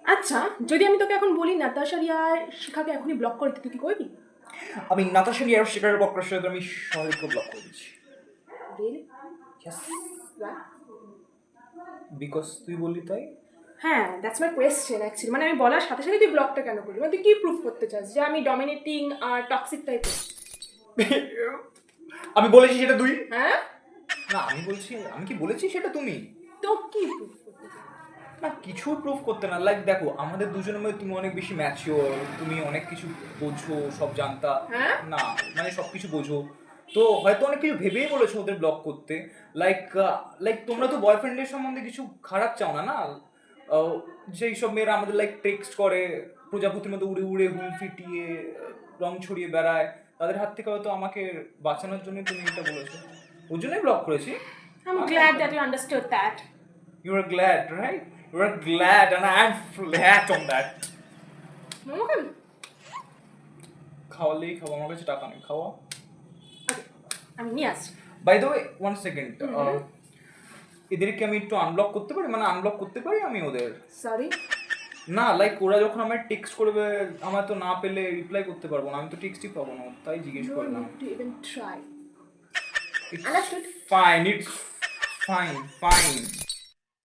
আচ্ছা, যদি আমি তোকে এখন বলি নাতাশা রিয়ার শিখাকে এখনই ব্লক করে দিতে, তুই কি করবি? আমি নাতাশা রিয়ার শিকারের বক্রার সাথে আমি সবাইকে ব্লক করে দিচ্ছি। রিয়েলি? ইয়েস, বিকজ তুই বললি তাই। হ্যাঁ, দ্যাটস মাই কোয়েশ্চেন অ্যাকচুয়ালি। মানে আমি বলার সাথে সাথে তুই ব্লকটা কেন করবি? মানে তুই কি প্রুফ করতে চাস যে আমি ডমিনেটিং আর টক্সিক টাইপের? আমি বলেছি সেটা তুই? হ্যাঁ, না, আমি কি বলেছি সেটা তুমি? তো কি প্রুফ করতে চাস? না, কিছু প্রুফ করতে না। লাইক দেখো, আমাদের দুজনের মধ্যে তুমি অনেক বেশি ম্যাচিওর, তুমি অনেক কিছু বোঝো, সব জানতা। হ্যাঁ, না, মানে সব কিছু বোঝো, তো হয়তো অনেক কিছু ভেবেই বলেছো ওদের ব্লক করতে। লাইক লাইক তোমরা তো বয়ফ্রেন্ডের সম্বন্ধে কিছু খারাপ চাও না, না? যেই সব মেয়েরা আমাদের লাইক টেক্সট করে, প্রজাপতির মতো উড়ে উড়ে হুল ফিটিয়ে রং ছড়িয়ে বেড়ায়, তাদের হাত থেকে হয়তো আমাকে বাঁচানোর জন্য তুমি এটা বলেছো, ওই জন্যই ব্লক করেছি। I'm glad that you understood that. You are glad, right? You are glad, and I am flat on that. Momo খাবি? খাওয়ালেই খাবো, আমার কাছে টাকা নেই, খাওয়া। Okay, আমি নিয়ে আসছি। বাই দ্য ওয়ে, 1 সেকেন্ড, হুম। এদেরকে আমি একটু আনব্লক করতে পারি? মানে আনব্লক করতে পারি আমি ওদের? সরি। না, লাইক ওরা যখন আমায় টেক্সট করবে, আমার তো না পেলে রিপ্লাই করতে পারবো না, আমি তো টেক্সটই পাবো না, তাই জিজ্ঞেস No করলাম। need to even try. It's Understood? fine, it's fine, fine.